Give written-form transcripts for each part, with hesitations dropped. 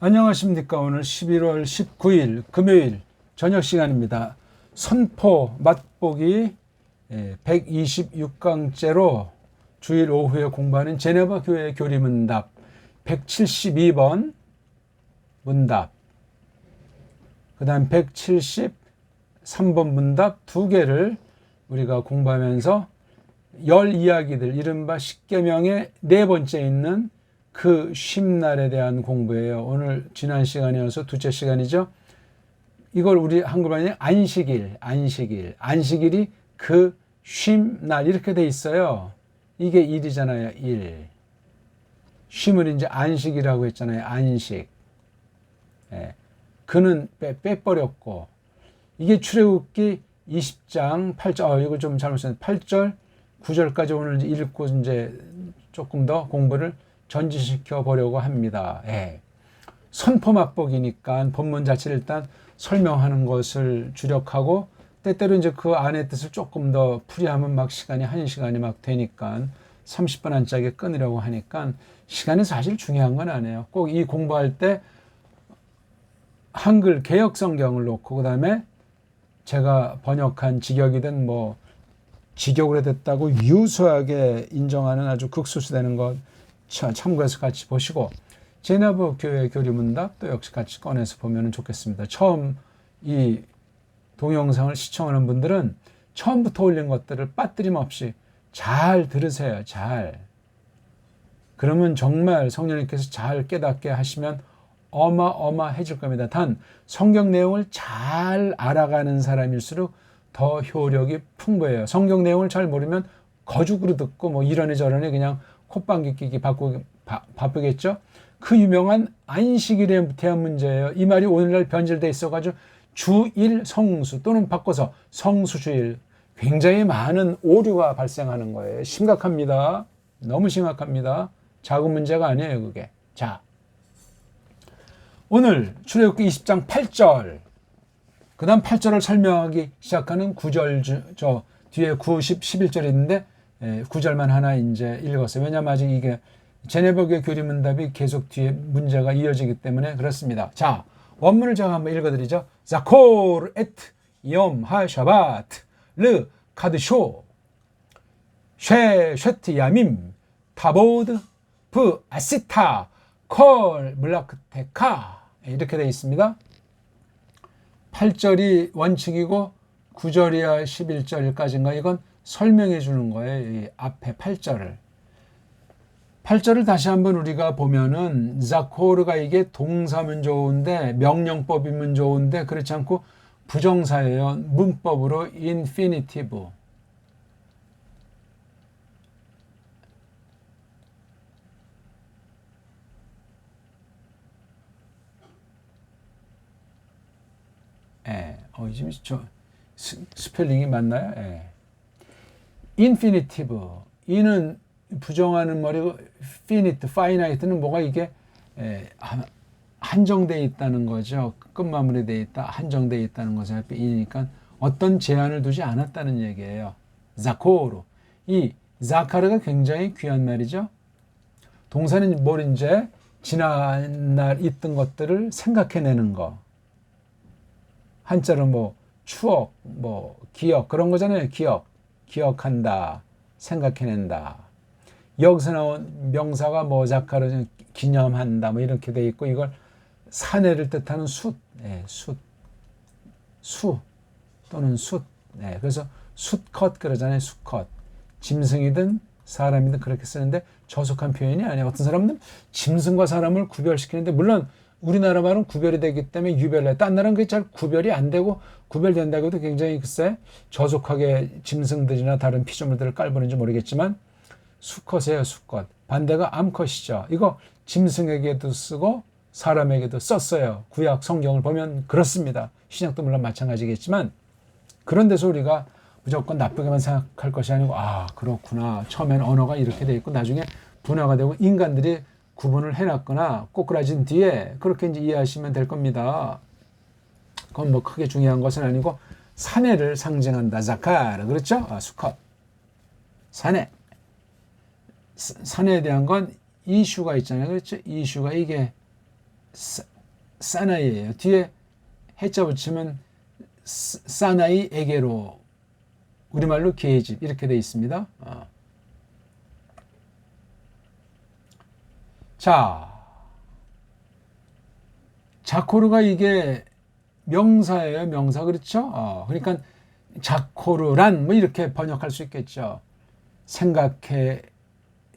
안녕하십니까. 오늘 11월 19일 금요일 저녁 시간입니다. 선포 맛보기 126강째로 주일 오후에 공부하는 제네바 교회 교리문답 172번 문답, 그 다음 173번 문답 두 개를 우리가 공부하면서 열 이야기들, 이른바 십계명의 네 번째 있는 그 쉼날에 대한 공부예요. 오늘 지난 시간이어서 두째 시간이죠. 이걸 우리 한글반에 안식일이 그 쉼날 이렇게 돼 있어요. 이게 일이잖아요. 일. 쉼을 이제 안식이라고 했잖아요. 안식. 그는 빼버렸고, 이게 출애굽기 20장 8절, 이걸 좀 잘못 썼는데 8절 9절까지 오늘 읽고 이제 조금 더 공부를 전진시켜 보려고 합니다. 선포 맛보기니까 본문 자체를 일단 설명하는 것을 주력하고, 때때로 이제 그 안의 뜻을 조금 더 풀이하면 막 시간이 한 시간이 막 되니까 30분 안짝에 끊으려고 하니까 시간이 사실 중요한 건 아니에요. 꼭 이 공부할 때 한글 개역 성경을 놓고, 그 다음에 제가 번역한 직역이든 뭐 직역으로 됐다고 유수하게 인정하는 아주 극소수되는 것 참고해서 같이 보시고, 제네바 교회 교리문답 또 역시 같이 꺼내서 보면 좋겠습니다. 처음 이 동영상을 시청하는 분들은 처음부터 올린 것들을 빠뜨림 없이 잘 들으세요. 잘. 그러면 정말 성령님께서 잘 깨닫게 하시면 어마어마해질 겁니다. 단 성경 내용을 잘 알아가는 사람일수록 더 효력이 풍부해요. 성경 내용을 잘 모르면 거죽으로 듣고 뭐 이러네 저러네 그냥 콧방귀 끼기 바쁘겠죠. 그 유명한 안식일에 대한 문제예요. 이 말이 오늘날 변질돼 있어가지고 주일 성수 또는 바꿔서 성수주일, 굉장히 많은 오류가 발생하는 거예요. 심각합니다. 너무 심각합니다. 작은 문제가 아니에요, 그게. 자, 오늘 출애굽기 20장 8절, 그 다음 8절을 설명하기 시작하는 9절, 저 뒤에 9, 10, 11절이 있는데 9절만 하나 이제 읽었어요. 왜냐하면 아직 이게 제네바 교회 교리문답이 계속 뒤에 문제가 이어지기 때문에 그렇습니다. 자, 원문을 제가 한번 읽어드리죠. 자코르 에트 염 하샤바트 르 카드쇼 쉐트 야밈 타보드 브 아시타 콜 물라크테카, 이렇게 되어 있습니다. 8절이 원칙이고 9절이야 11절까지인가 이건 설명해 주는 거예요. 이 앞에 8절을 다시 한번 우리가 보면은 자코르가 이게 동사면 좋은데 명령법이면 좋은데 그렇지 않고 부정사예요. 문법으로 인피니티브. 지금 저 스펠링이 맞나요? 인피니티브. 이는 부정하는 말이고 finite는 뭐가 이게 한정되어 있다는 거죠. 끝마무리되어 있다, 한정되어 있다는 것을 이니까 어떤 제한을 두지 않았다는 얘기예요. 자코르. 이 자카르가 굉장히 귀한 말이죠. 동사는 뭘 이제 지난 날 있던 것들을 생각해내는 거. 한자로 뭐 추억, 뭐 기억 그런 거잖아요. 기억한다, 생각해낸다. 여기서 나온 명사가 뭐 자카르 기념한다 뭐 이렇게 돼 있고, 이걸 사내를 뜻하는 수 또는 숫. 그래서 숫컷 그러잖아요. 수컷. 짐승이든 사람이든 그렇게 쓰는데 저속한 표현이 아니에요. 어떤 사람은 짐승과 사람을 구별시키는데, 물론 우리나라 말은 구별이 되기 때문에 유별해. 딴 나라는 그게 잘 구별이 안 되고, 구별된다고 해도 굉장히 글쎄 저속하게 짐승들이나 다른 피조물들을 깔보는지 모르겠지만 수컷이에요. 수컷. 반대가 암컷이죠. 이거 짐승에게도 쓰고 사람에게도 썼어요. 구약 성경을 보면 그렇습니다. 신약도 물론 마찬가지겠지만, 그런 데서 우리가 무조건 나쁘게만 생각할 것이 아니고, 그렇구나, 처음에는 언어가 이렇게 돼 있고 나중에 분화가 되고 인간들이 구분을 해놨거나 꼬꾸라진 뒤에 그렇게 이제 이해하시면 될 겁니다. 그건 뭐 크게 중요한 것은 아니고, 사내를 상징한다. 자카르. 그렇죠? 수컷. 사내. 사내에 대한 건 이슈가 있잖아요. 그렇죠? 이슈가 이게 사나이예요. 뒤에 해자 붙이면 사나이에게로, 우리말로 계집 이렇게 되어 있습니다. 자, 자코르가 이게 명사예요. 명사. 그렇죠? 그러니까 자코르란 뭐 이렇게 번역할 수 있겠죠. 생각해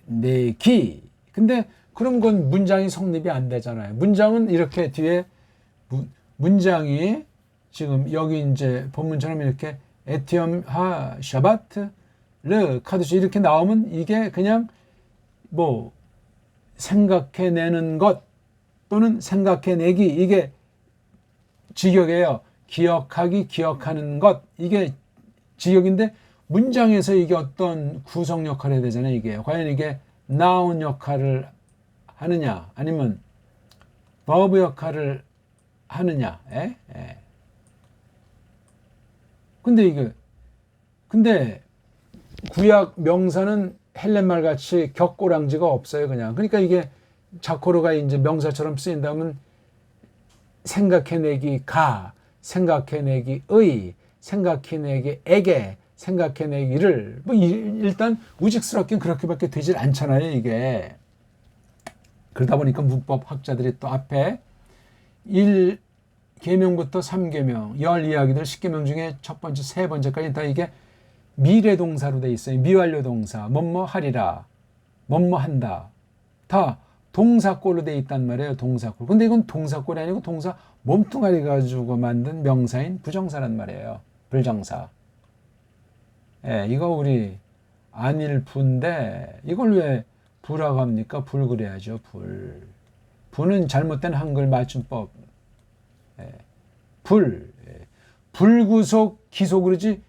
내기. 근데 그럼 그건 문장이 성립이 안 되잖아요. 문장은 이렇게 뒤에 문장이 지금 여기 이제 본문처럼 이렇게 에티엄 하 샤바트 르 카두시 이렇게 나오면 이게 그냥 뭐 생각해내는 것 또는 생각해내기, 이게 직역이에요. 기억하기, 기억하는 것, 이게 직역인데 문장에서 이게 어떤 구성 역할을 해야 되잖아요. 이게 과연 이게 noun 역할을 하느냐 아니면 verb 역할을 하느냐. 근데 구약 명사는 헬렌말 같이 격고랑지가 없어요. 그냥. 그러니까 이게 자코르가 이제 명사처럼 쓰인다면 생각해내기 가, 생각해내기 의, 생각해내기 에게, 생각해내기를 뭐 일단 우직스럽긴 그렇게밖에 되질 않잖아요. 이게. 그러다 보니까 문법 학자들이 또 앞에 1계명부터 3계명, 10이야기들 10계명 중에 첫 번째, 세 번째까지 다 이게 미래동사로 돼 있어요. 미완료 동사, 뭐뭐 하리라, 뭐뭐 한다. 다 동사꼴로 돼 있단 말이에요. 동사꼴. 근데 이건 동사꼴이 아니고 동사 몸뚱아리 가지고 만든 명사인 부정사란 말이에요. 불정사. 이거 우리 안일부인데 이걸 왜 부라고 합니까? 불 그래야죠. 불. 부는 잘못된 한글 맞춤법. 불. 불구속 기소 그러지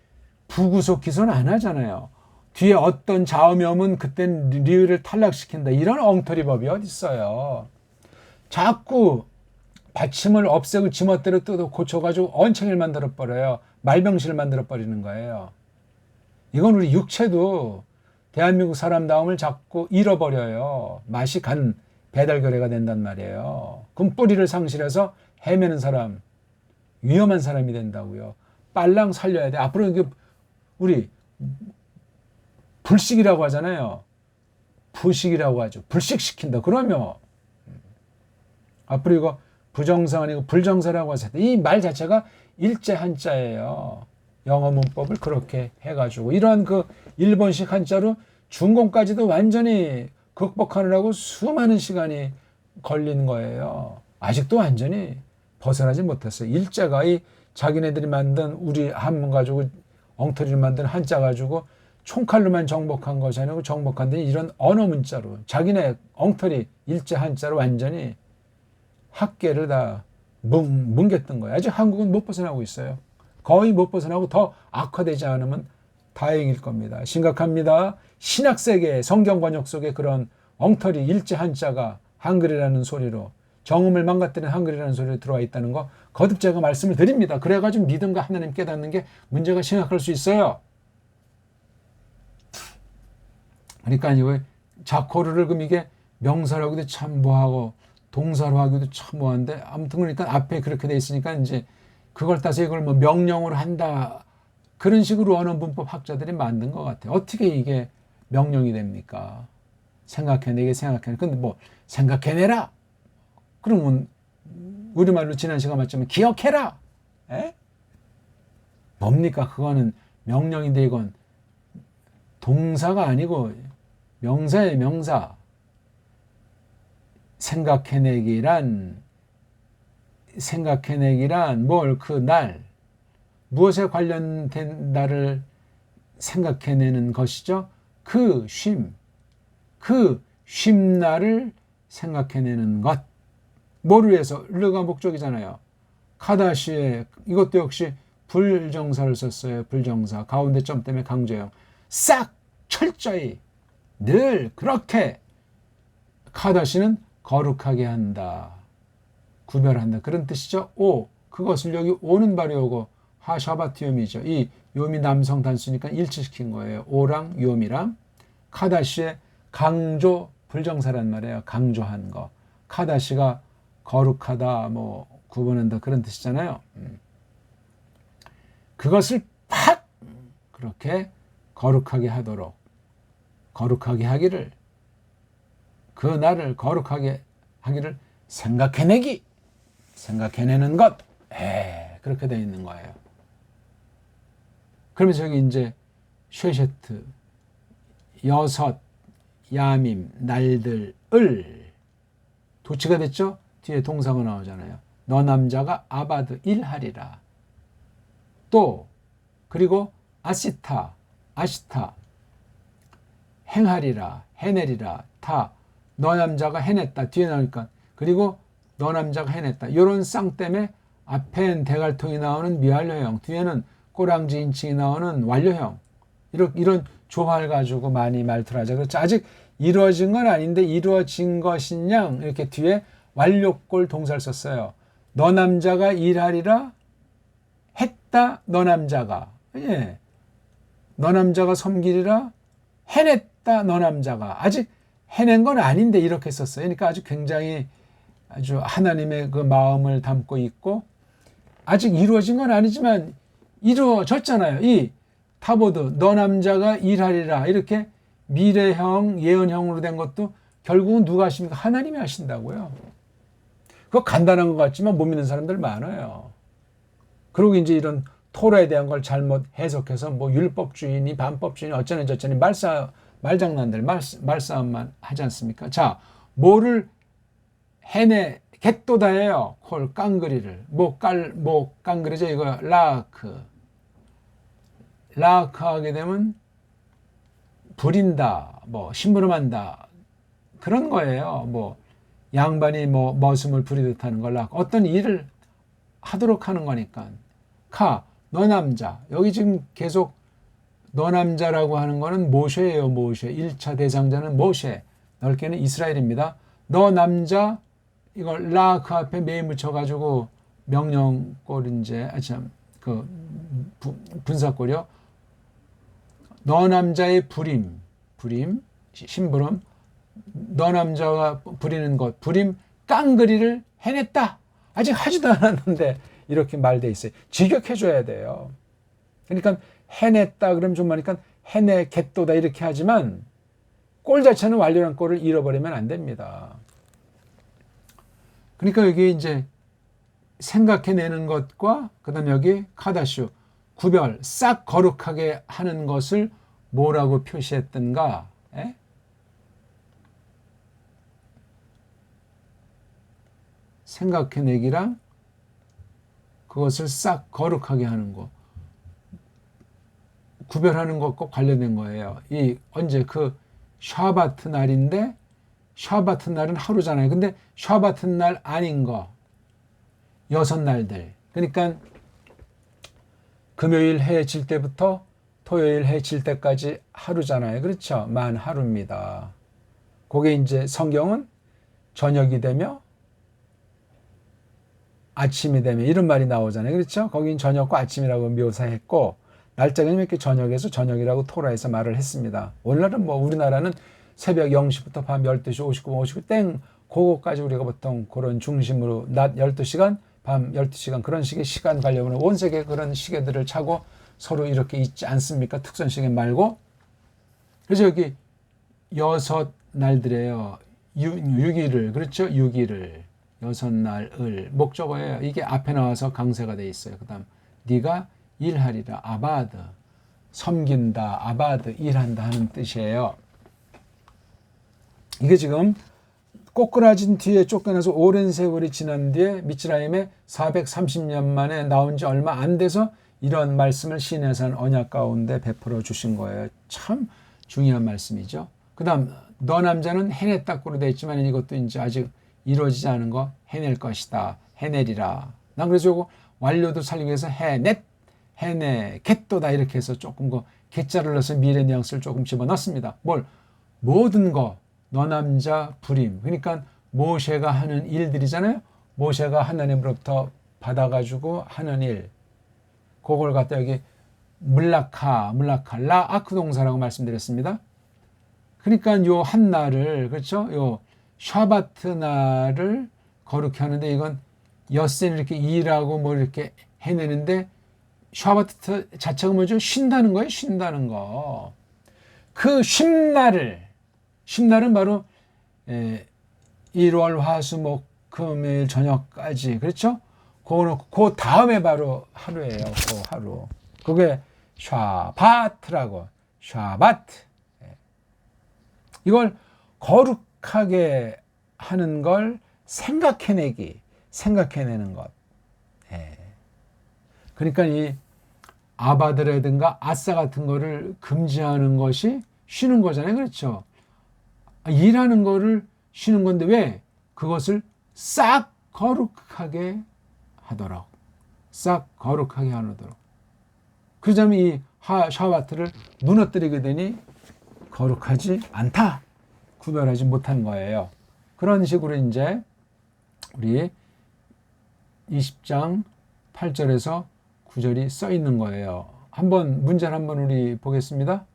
부구속 기소는 안 하잖아요. 뒤에 어떤 자음이 오면 그땐 리을을 탈락시킨다. 이런 엉터리법이 어디 있어요. 자꾸 받침을 없애고 지멋대로 뜯어 고쳐가지고 언챙이를 만들어버려요. 말병실을 만들어버리는 거예요. 이건 우리 육체도 대한민국 사람다움을 자꾸 잃어버려요. 맛이 간 배달거래가 된단 말이에요. 그럼 뿌리를 상실해서 헤매는 사람, 위험한 사람이 된다고요. 빨랑 살려야 돼. 앞으로 이게 우리 불식이라고 하잖아요. 부식이라고 하죠. 불식시킨다. 그러면 앞으로 이거 부정사 아니고 불정사라고 하세요. 이 말 자체가 일제 한자예요. 영어 문법을 그렇게 해가지고 이런 그 일본식 한자로 중공까지도 완전히 극복하느라고 수많은 시간이 걸린 거예요. 아직도 완전히 벗어나지 못했어요. 일제가 이 자기네들이 만든 우리 한문 가지고 엉터리를 만든 한자 가지고 총칼로만 정복한 것이 아니고 정복한 데는 이런 언어 문자로 자기네 엉터리 일제 한자로 완전히 학계를 다 뭉갰던 거예요. 아직 한국은 못 벗어나고 있어요. 거의 못 벗어나고 더 악화되지 않으면 다행일 겁니다. 심각합니다. 신약세계 성경 번역 속에 그런 엉터리 일제 한자가 한글이라는 소리로 정음을 망가뜨리는 한글이라는 소리로 들어와 있다는 거 거듭 제가 말씀을 드립니다. 그래가지고 믿음과 하나님 깨닫는 게 문제가 심각할 수 있어요. 그러니까 이거 자코르를 그럼 이게 명사로 하기도 참 뭐하고 동사로 하기도 참 뭐한데 아무튼 그러니까 앞에 그렇게 돼 있으니까 이제 그걸 따서 이걸 뭐 명령으로 한다 그런 식으로 언어 문법 학자들이 만든 것 같아요. 어떻게 이게 명령이 됩니까? 생각해내게 생각해내. 근데 뭐 생각해내라. 그러면 우리말로 지난 시간 맞지만 기억해라. 뭡니까? 그거는 명령인데 이건 동사가 아니고 명사의 명사. 생각해내기란 뭘 그 날 무엇에 관련된 날을 생각해내는 것이죠. 그 쉼날을 생각해내는 것. 뭐를 위해서? 르가 목적이잖아요. 카다시에 이것도 역시 불정사를 썼어요. 불정사. 가운데 점 때문에 강조형. 싹 철저히 늘 그렇게 카다시는 거룩하게 한다. 구별한다. 그런 뜻이죠. 그것을 여기 오는 바로 요거 하샤바티움이죠. 이 요미 남성 단수니까 일치시킨 거예요. 오랑 요미랑 카다시의 강조 불정사란 말이에요. 강조한 거. 카다시가 거룩하다, 뭐 구분한다 그런 뜻이잖아요. 그것을 팍 그렇게 거룩하게 하도록, 거룩하게 하기를, 그 날을 거룩하게 하기를 생각해내는 것, 그렇게 되어 있는 거예요. 그러면서 여기 이제 쉐셰트, 여섯, 야밈, 날들을 도치가 됐죠? 뒤에 동사가 나오잖아요. 너 남자가 아바드 일하리라. 또 그리고 아시타, 행하리라, 해내리라. 다 너 남자가 해냈다. 뒤에 나오니까. 그리고 너 남자가 해냈다. 이런 쌍 때문에 앞엔 대갈통이 나오는 미완료형, 뒤에는 꼬랑지 인칭이 나오는 완료형. 이런 조화를 가지고 많이 말투를 하죠. 그렇죠. 아직 이루어진 건 아닌데 이루어진 것인양 이렇게 뒤에 완료꼴 동사를 썼어요. 너 남자가 일하리라 했다. 너 남자가. 예. 너 남자가 섬기리라 해냈다. 너 남자가. 아직 해낸 건 아닌데 이렇게 썼어요. 그러니까 아주 굉장히 아주 하나님의 그 마음을 담고 있고 아직 이루어진 건 아니지만 이루어졌잖아요. 이 타보드 너 남자가 일하리라 이렇게 미래형 예언형으로 된 것도 결국은 누가 하십니까? 하나님이 하신다고요. 그거 간단한 것 같지만 못 믿는 사람들 많아요. 그리고 이제 이런 토라에 대한 걸 잘못 해석해서 뭐 율법주의니 반법주의니 어쩌니 저쩌니 말장난들 말싸움만 하지 않습니까? 자, 뭐를 해내겠도다예요. 콜 깡그리를 뭐 깡그리죠. 이거 라크 하게 되면 부린다, 뭐 심부름한다 그런 거예요. 뭐 양반이 뭐 머슴을 부리듯 하는 걸 라크, 어떤 일을 하도록 하는 거니까. 너 남자. 여기 지금 계속 너 남자라고 하는 거는 모세예요. 모세. 1차 대상자는 모세. 넓게는 이스라엘입니다. 너 남자 이걸 그 앞에 매일 묻혀가지고 명령꼴인제 그 분사꼴이요. 너 남자의 부림 심부름. 너 남자가 부리는 것 부림 깡그리를 해냈다. 아직 하지도 않았는데 이렇게 말돼 있어요. 직역해줘야 돼요. 그러니까 해냈다 그러면 좀 많으니까 해내겠도다 이렇게 하지만 꼴 자체는 완료한 꼴을 잃어버리면 안 됩니다. 그러니까 여기 이제 생각해내는 것과 그다음 여기 카다슈 구별 싹 거룩하게 하는 것을 뭐라고 표시했던가? 생각해내기랑 그것을 싹 거룩하게 하는 거, 구별하는 것과 관련된 거예요. 이 언제 그 샤바트 날인데 샤바트 날은 하루잖아요. 근데 샤바트 날 아닌 거 6날들. 그러니까 금요일 해 질 때부터 토요일 해 질 때까지 하루잖아요. 그렇죠? 만 하루입니다. 그게 이제 성경은 저녁이 되며 아침이 되면 이런 말이 나오잖아요. 그렇죠? 거긴 저녁과 아침이라고 묘사했고 날짜는 이렇게 저녁에서 저녁이라고 토라에서 말을 했습니다. 오늘날은 뭐 우리나라는 새벽 0시부터 밤 12시 59분 59 땡 그거까지 우리가 보통 그런 중심으로 낮 12시간 밤 12시간 그런 식의 시간 관념으로 온 세계 그런 시계들을 차고 서로 이렇게 있지 않습니까? 특선 시계 말고. 그래서 여기 6날들이에요. 6일을 그렇죠? 6일을 6날을 목적어예요. 이게 앞에 나와서 강세가 돼 있어요. 그 다음 네가 일하리라 아바드 섬긴다 아바드 일한다 하는 뜻이에요. 이게 지금 꼬꾸라진 뒤에 쫓겨나서 오랜 세월이 지난 뒤에 미츠라임에 430년 만에 나온 지 얼마 안 돼서 이런 말씀을 신의 산 언약 가운데 베풀어 주신 거예요. 참 중요한 말씀이죠. 그 다음 너 남자는 해냈다고로 되어 있지만 이것도 이제 아직 이루어지지 않은 거 해낼 것이다. 해내리라. 난 그래서 이거 완료도 살리기 위해서 해내겠도다 이렇게 해서 조금 그 개자를 넣어서 미래 뉘앙스를 조금 집어넣습니다. 모든 거 너 남자 부림. 그러니까 모세가 하는 일들이잖아요. 모세가 하나님으로부터 받아가지고 하는 일. 그걸 갖다 여기 물라카 라아크 동사라고 말씀드렸습니다. 그러니까 요 한 날을 그렇죠? 요 샤바트 날을 거룩히 하는데 이건 엿새를 이렇게 일하고 뭐 이렇게 해내는데 샤바트 자체가 뭐죠? 쉰다는 거예요. 쉰다는 거. 그 쉼날은 바로 1월 화수목 금일 저녁까지 그렇죠? 그 다음에 바로 하루예요. 그 하루. 그게 샤바트라고. 샤바트. 이걸 거룩하게 하는 걸 생각해내는 것. 그러니까 이 아바드라든가 아싸 같은 거를 금지하는 것이 쉬는 거잖아요. 그렇죠? 일하는 거를 쉬는 건데 왜? 그것을 싹 거룩하게 하도록. 싹 거룩하게 하도록. 그러자면 이 샤바트를 무너뜨리게 되니 거룩하지 않다. 구별하지 못한 거예요. 그런 식으로 이제 우리 20장 8절에서 9절이 써 있는 거예요. 문제를 한번 우리 보겠습니다.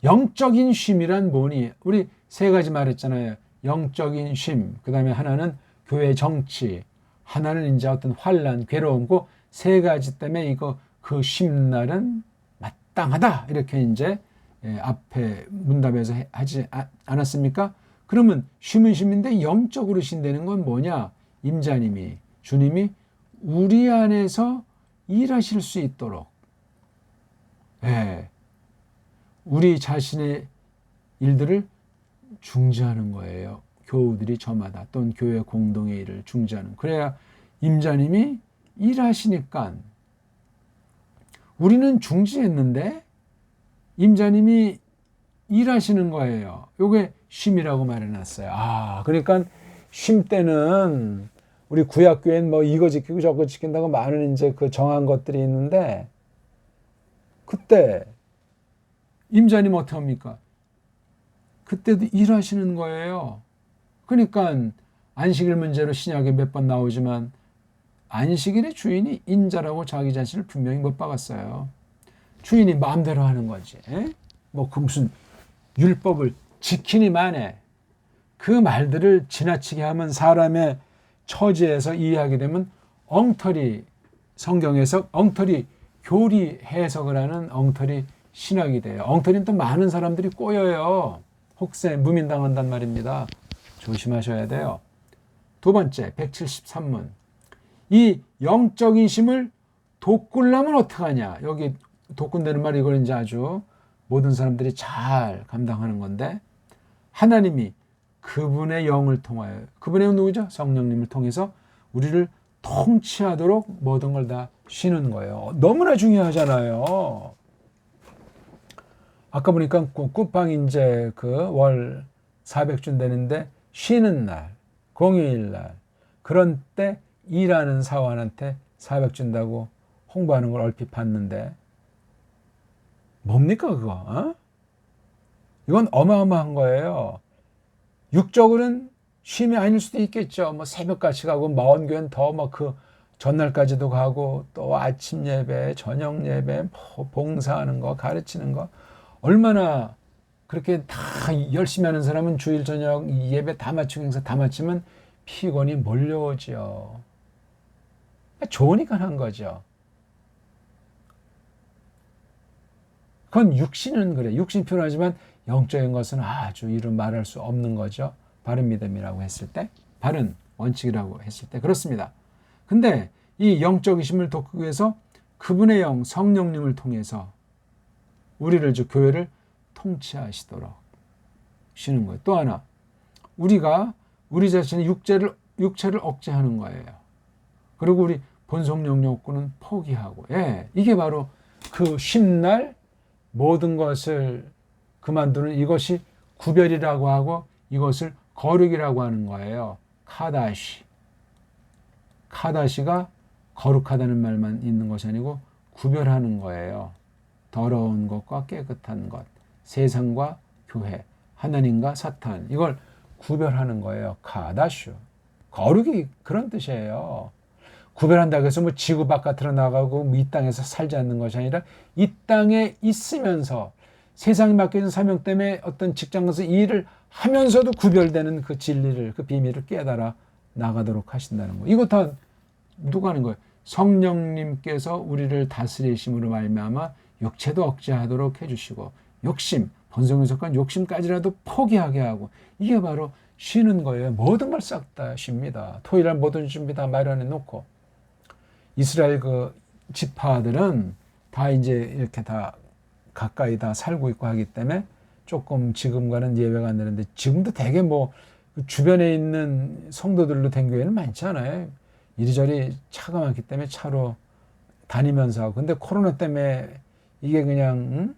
영적인 쉼이란 뭐니? 우리 세 가지 말했잖아요. 영적인 쉼, 그 다음에 하나는 교회 정치, 하나는 이제 어떤 환란, 괴로움, 세 가지 때문에 그 쉼날은 마땅하다. 이렇게 이제 앞에 문답에서 하지 않았습니까? 그러면 쉼은 쉼인데 영적으로 쉰다는 건 뭐냐? 임자님이, 주님이 우리 안에서 일하실 수 있도록 우리 자신의 일들을 중지하는 거예요. 교우들이 저마다 또는 교회 공동의 일을 중지하는. 그래야 임자님이 일하시니까 우리는 중지했는데 임자님이 일하시는 거예요. 요게 쉼이라고 말해놨어요. 그러니까 쉼 때는 우리 구약교회는 뭐 이거 지키고 저거 지킨다고 많은 이제 그 정한 것들이 있는데 그때 임자님 어떻게 합니까? 그때도 일하시는 거예요. 그러니까 안식일 문제로 신약에 몇 번 나오지만 안식일의 주인이 인자라고 자기 자신을 분명히 못 박았어요. 주인이 마음대로 하는 거지. 그 무슨 율법을 지키니만 해. 그 말들을 지나치게 하면 사람의 처지에서 이해하게 되면 성경에서 엉터리 교리 해석을 하는 엉터리 신학이 돼요. 엉터리는 또 많은 사람들이 꼬여요. 혹세 무민당한단 말입니다. 조심하셔야 돼요. 두 번째 173문. 이 영적인 쉼을 돋굴려면 어떡하냐. 여기 돋군다는 말 이걸 이제 아주 모든 사람들이 잘 감당하는 건데 하나님이 그분의 영을 통하여 그분의 영 누구죠? 성령님을 통해서 우리를 통치하도록 모든 걸 다 쉬는 거예요. 너무나 중요하잖아요. 아까 보니까 꾸팡 이제 그 월 400준 되는데 쉬는 날, 공휴일 날 그런 때 일하는 사원한테 400 준다고 홍보하는 걸 얼핏 봤는데 뭡니까 그거? 이건 어마어마한 거예요. 육적으로는 쉼이 아닐 수도 있겠죠. 뭐 새벽같이 가고 마은 교회는 더 그 전날까지도 가고 또 아침 예배, 저녁 예배, 봉사하는 거, 가르치는 거 얼마나 그렇게 다 열심히 하는 사람은 주일 저녁 예배 다 마치고 행사 다 마치면 피곤이 몰려오죠. 좋으니까 한 거죠. 그건 육신은 그래. 육신 필요하지만 영적인 것은 아주 이루 말할 수 없는 거죠. 바른 믿음이라고 했을 때, 바른 원칙이라고 했을 때 그렇습니다. 근데 이 영적이심을 돋구기 위해서 그분의 영 성령님을 통해서 우리를 교회를 통치하시도록 쉬는 거예요. 또 하나 우리가 우리 자신의 육체를 억제하는 거예요. 그리고 우리 본성령 욕구는 포기하고 이게 바로 그 쉼날 모든 것을 그만두는 이것이 구별이라고 하고 이것을 거룩이라고 하는 거예요. 카다시가 거룩하다는 말만 있는 것이 아니고 구별하는 거예요. 더러운 것과 깨끗한 것, 세상과 교회, 하나님과 사탄 이걸 구별하는 거예요. 카다슈. 거룩이 그런 뜻이에요. 구별한다고 해서 뭐 지구 바깥으로 나가고 이 땅에서 살지 않는 것이 아니라 이 땅에 있으면서 세상에 맡겨진 사명 때문에 어떤 직장 가서 일을 하면서도 구별되는 그 진리를 그 비밀을 깨달아 나가도록 하신다는 거. 이거 다 누가 하는 거예요? 성령님께서 우리를 다스리심으로 말미암아 육체도 억제하도록 해주시고 욕심, 본성에 속한 욕심까지라도 포기하게 하고 이게 바로 쉬는 거예요. 모든 걸 싹 다 쉽니다. 토요일날 모든 준비 다 마련해 놓고 이스라엘 그 지파들은 다 이제 이렇게 다 가까이 다 살고 있고 하기 때문에 조금 지금과는 예외가 안 되는데 지금도 되게 뭐 주변에 있는 성도들로 된 교회는 많지 않아요. 이리저리 차가 많기 때문에 차로 다니면서 하고. 근데 코로나 때문에 이게 그냥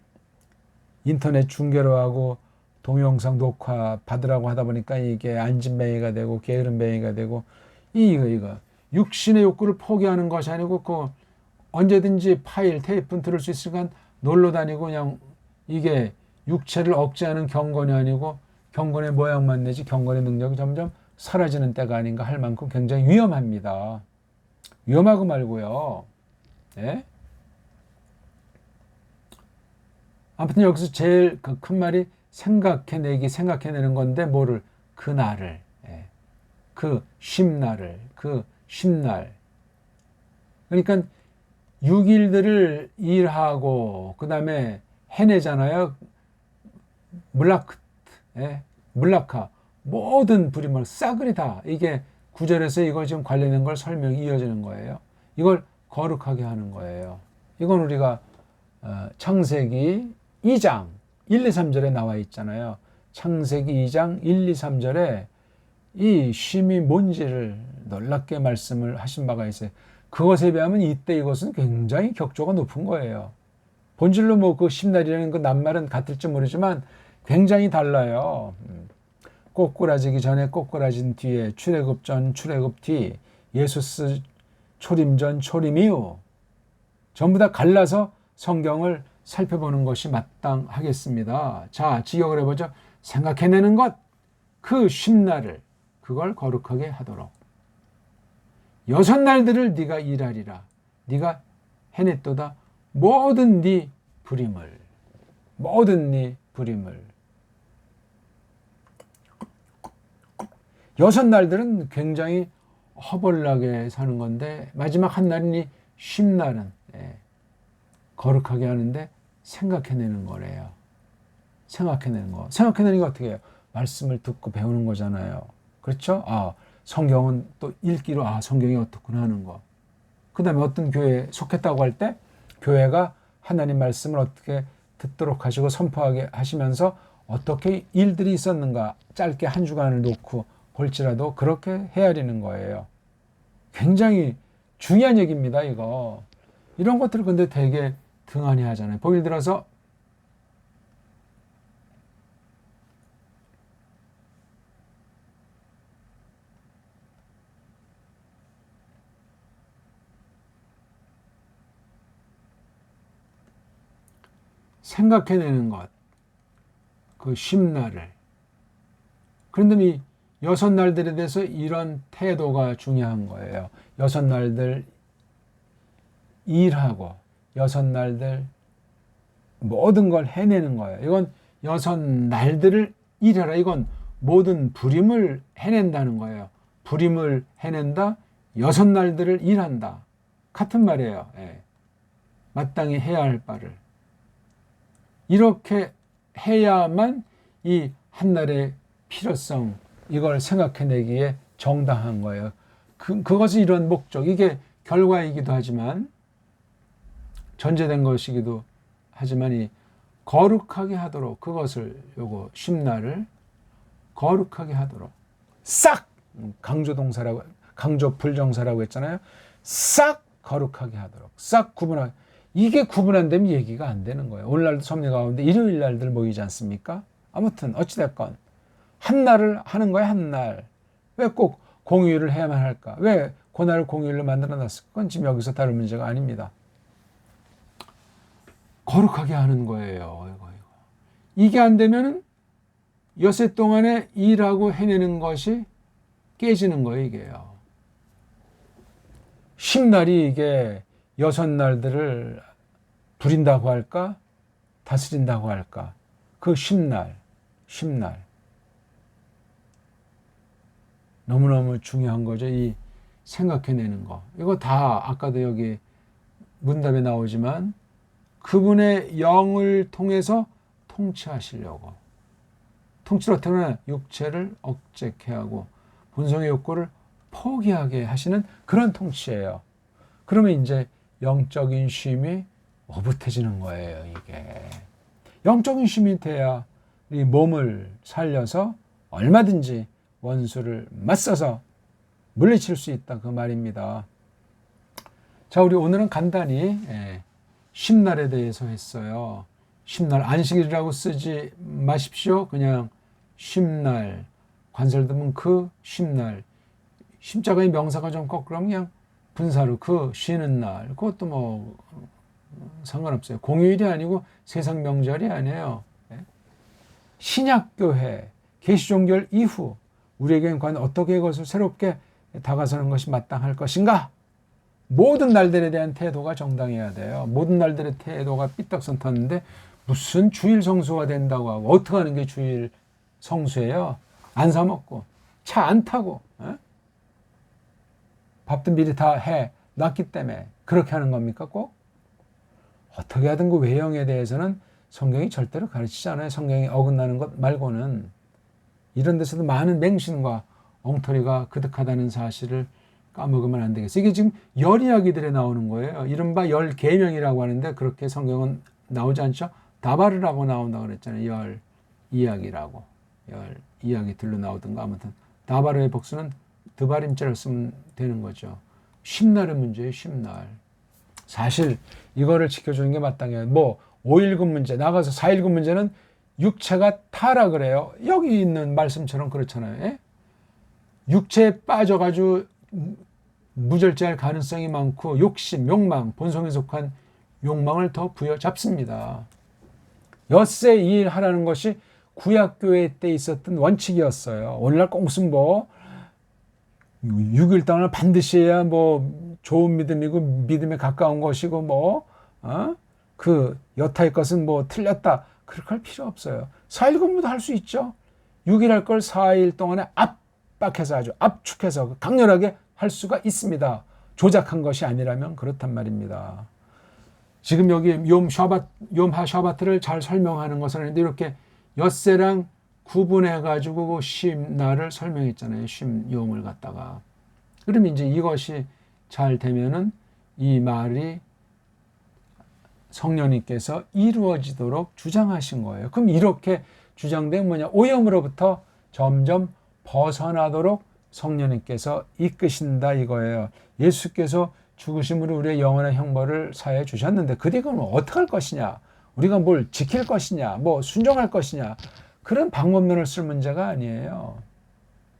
인터넷 중계로 하고 동영상 녹화 받으라고 하다 보니까 이게 안진뱅이가 되고 게으름뱅이가 되고 이거 육신의 욕구를 포기하는 것이 아니고 그 언제든지 파일 테이프는 들을 수 있으니까 놀러 다니고 그냥 이게 육체를 억제하는 경건이 아니고 경건의 모양만 내지 경건의 능력이 점점 사라지는 때가 아닌가 할 만큼 굉장히 위험합니다. 위험하고 말고요. 네? 아무튼 여기서 제일 큰 말이 생각해내는 건데 뭐를? 그날을, 그 쉼날을, 그 쉼날. 그러니까 6일들을 일하고 그 다음에 해내잖아요. 물라카 모든 부림을 싸그리 다 이게 9절에서 이거 지금 관련된 걸 설명이 이어지는 거예요. 이걸 거룩하게 하는 거예요. 이건 우리가 창세기 2장 1, 2, 3절에 나와 있잖아요. 창세기 2장 1, 2, 3절에 이 쉼이 뭔지를 놀랍게 말씀을 하신 바가 있어요. 그것에 비하면 이때 이것은 굉장히 격조가 높은 거예요. 본질로 뭐 그 쉼날이라는 그 낱말은 같을지 모르지만 굉장히 달라요. 꼬꾸라지기 전에 꼬꾸라진 뒤에 출애굽 전 출애굽 뒤 예수스 초림 전 초림 이후 전부 다 갈라서 성경을 살펴보는 것이 마땅하겠습니다. 자, 직역을 해보죠. 생각해내는 것, 그 쉼날을 그걸 거룩하게 하도록 6날들을 네가 일하리라. 네가 해냈도다. 모든 네 부림을 6날들은 굉장히 허벌나게 사는 건데 마지막 한 날이니 쉼날은 거룩하게 하는데 생각해내는 거래요. 생각해내는 거. 생각해내는 게 어떻게 해요? 말씀을 듣고 배우는 거잖아요. 그렇죠? 성경은 또 읽기로 성경이 어떻구나 하는 거. 그 다음에 어떤 교회에 속했다고 할 때 교회가 하나님 말씀을 어떻게 듣도록 하시고 선포하게 하시면서 어떻게 일들이 있었는가 짧게 한 주간을 놓고 볼지라도 그렇게 헤아리는 거예요. 굉장히 중요한 얘기입니다, 이거. 이런 것들을 근데 되게 등한히 하잖아요. 예를 들어서 생각해내는 것, 그 쉼날을. 그런데 이 6날들에 대해서 이런 태도가 중요한 거예요. 6날들 일하고 6날들 모든 걸 해내는 거예요. 이건 6날들을 일해라. 이건 모든 부림을 해낸다는 거예요. 부림을 해낸다. 6날들을 일한다. 같은 말이에요. 마땅히 해야 할 바를. 이렇게 해야만 이 한날의 필요성, 이걸 생각해내기에 정당한 거예요. 그것은 이런 목적, 이게 결과이기도 하지만 전제된 것이기도 하지만 이 거룩하게 하도록 그것을 요거 쉼날을 거룩하게 하도록 싹 강조동사라고 강조 불정사라고 했잖아요. 싹 거룩하게 하도록 싹 구분하게. 이게 구분 안 되면 얘기가 안 되는 거예요. 오늘날도 섭리 가운데 일요일 날들 모이지 않습니까? 아무튼 어찌됐건 한 날을 하는 거야. 한 날. 왜 꼭 공휴일을 해야만 할까? 왜 그날을 공휴일로 만들어 놨을까? 그건 지금 여기서 다룰 문제가 아닙니다. 거룩하게 하는 거예요. 이게 안 되면은 엿새 동안에 일하고 해내는 것이 깨지는 거예요. 이게요. 쉼날이 이게 6날들을 부린다고 할까? 다스린다고 할까? 그 쉼날. 너무너무 중요한 거죠. 이 생각해내는 거. 이거 다 아까도 여기 문답에 나오지만 그분의 영을 통해서 통치하시려고. 통치를 어떻게 하나 육체를 억제케 하고 본성의 욕구를 포기하게 하시는 그런 통치예요. 그러면 이제 영적인 쉼이 오붓해지는 거예요. 이게 영적인 쉼이 돼야 이 몸을 살려서 얼마든지 원수를 맞서서 물리칠 수 있다 그 말입니다. 자, 우리 오늘은 간단히 쉼날에 대해서 했어요. 쉼날, 안식일이라고 쓰지 마십시오. 그냥 쉼날, 관설되면 그 쉼날. 쉼자가 명사가 좀 거꾸로 그냥 분사로 그 쉬는 날. 그것도 뭐 상관없어요. 공휴일이 아니고 세상 명절이 아니에요. 신약교회, 계시종결 이후 우리에게는 과연 어떻게 그것을 새롭게 다가서는 것이 마땅할 것인가? 모든 날들에 대한 태도가 정당해야 돼요. 모든 날들의 태도가 삐딱선 탔는데 무슨 주일 성수가 된다고 하고 어떻게 하는 게 주일 성수예요? 안 사 먹고 차 안 타고 밥도 미리 다 해 놨기 때문에 그렇게 하는 겁니까 꼭? 어떻게 하든 그 외형에 대해서는 성경이 절대로 가르치지 않아요. 성경이 어긋나는 것 말고는. 이런 데서도 많은 맹신과 엉터리가 그득하다는 사실을 까먹으면 안 되겠어요. 이게 지금 열 이야기들에 나오는 거예요. 이른바 열 계명이라고 하는데 그렇게 성경은 나오지 않죠. 다바르라고 나온다고 그랬잖아요. 열 이야기라고. 열 이야기들로 나오든가 아무튼 다바르의 복수는 드바림자를 쓰면 되는 거죠. 쉼날의 문제예요. 쉼날. 사실 이거를 지켜주는 게 마땅해요. 뭐 5일급 문제 나가서 4일급 문제는 육체가 타락을 해요. 여기 있는 말씀처럼 그렇잖아요. 예? 육체에 빠져가지고 무절제할 가능성이 많고 욕심, 욕망, 본성에 속한 욕망을 더 부여잡습니다. 엿새 이 일 하라는 것이 구약교회 때 있었던 원칙이었어요. 오늘날 꼭 무슨 뭐 6일 동안을 반드시 해야 뭐 좋은 믿음이고 믿음에 가까운 것이고 그 여타의 것은 뭐 틀렸다. 그렇게 할 필요 없어요. 4일 근무도 할 수 있죠. 6일 할 걸 4일 동안에 압박해서 아주 압축해서 강렬하게 할 수가 있습니다. 조작한 것이 아니라면 그렇단 말입니다. 지금 여기 욤하 샤바트를 잘 설명하는 것은 아닌데 이렇게 엿새랑 구분해가지고 그 쉼날을 설명했잖아요. 쉼용을 갖다가. 그러면 이제 이것이 잘 되면은 이 말이 성령님께서 이루어지도록 주장하신 거예요. 그럼 이렇게 주장된 뭐냐? 오염으로부터 점점 벗어나도록 성령님께서 이끄신다 이거예요. 예수께서 죽으심으로 우리의 영원한 형벌을 사해 주셨는데 그 뒤는 어떻게 할 것이냐? 우리가 뭘 지킬 것이냐? 뭐 순종할 것이냐? 그런 방법론을 쓸 문제가 아니에요.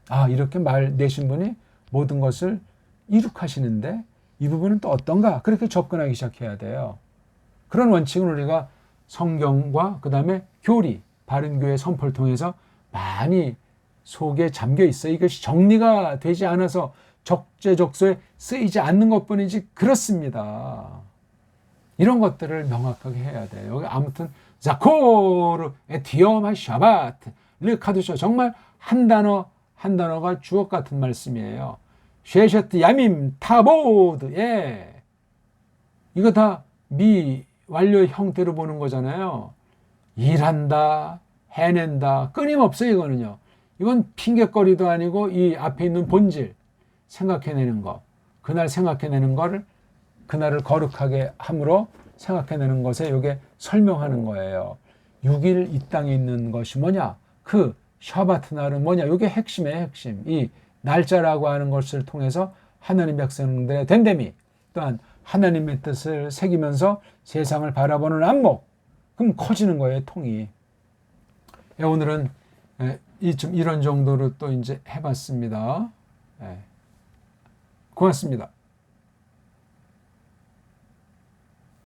아, 이렇게 말 내신 분이 모든 것을 이룩하시는데 이 부분은 또 어떤가? 그렇게 접근하기 시작해야 돼요. 그런 원칙은 우리가 성경과 그 다음에 교리, 바른교회 선포를 통해서 많이 속에 잠겨 있어요. 이것이 정리가 되지 않아서 적재적소에 쓰이지 않는 것뿐이지 그렇습니다. 이런 것들을 명확하게 해야 돼요. 여기 아무튼 자코르 에티엄 샤바트 르카두쇼 정말 한 단어가 주옥 같은 말씀이에요. 쉐셔트 야밈 타보드 예 이거 다 미 완료 형태로 보는 거잖아요. 일한다, 해낸다, 끊임없어요. 이거는요. 이건 핑계거리도 아니고 이 앞에 있는 본질 생각해내는 거. 그날 생각해내는 거를 그날을 거룩하게 함으로 생각해내는 것에 이게 설명하는 거예요. 6일 이 땅에 있는 것이 뭐냐? 그 샤바트 날은 뭐냐? 이게 핵심이에요. 핵심. 이 날짜라고 하는 것을 통해서 하나님 백성들의 됨됨이 또한 하나님의 뜻을 새기면서 세상을 바라보는 안목. 그럼 커지는 거예요. 통이. 오늘은 좀 이런 정도로 또 이제 해봤습니다. 고맙습니다.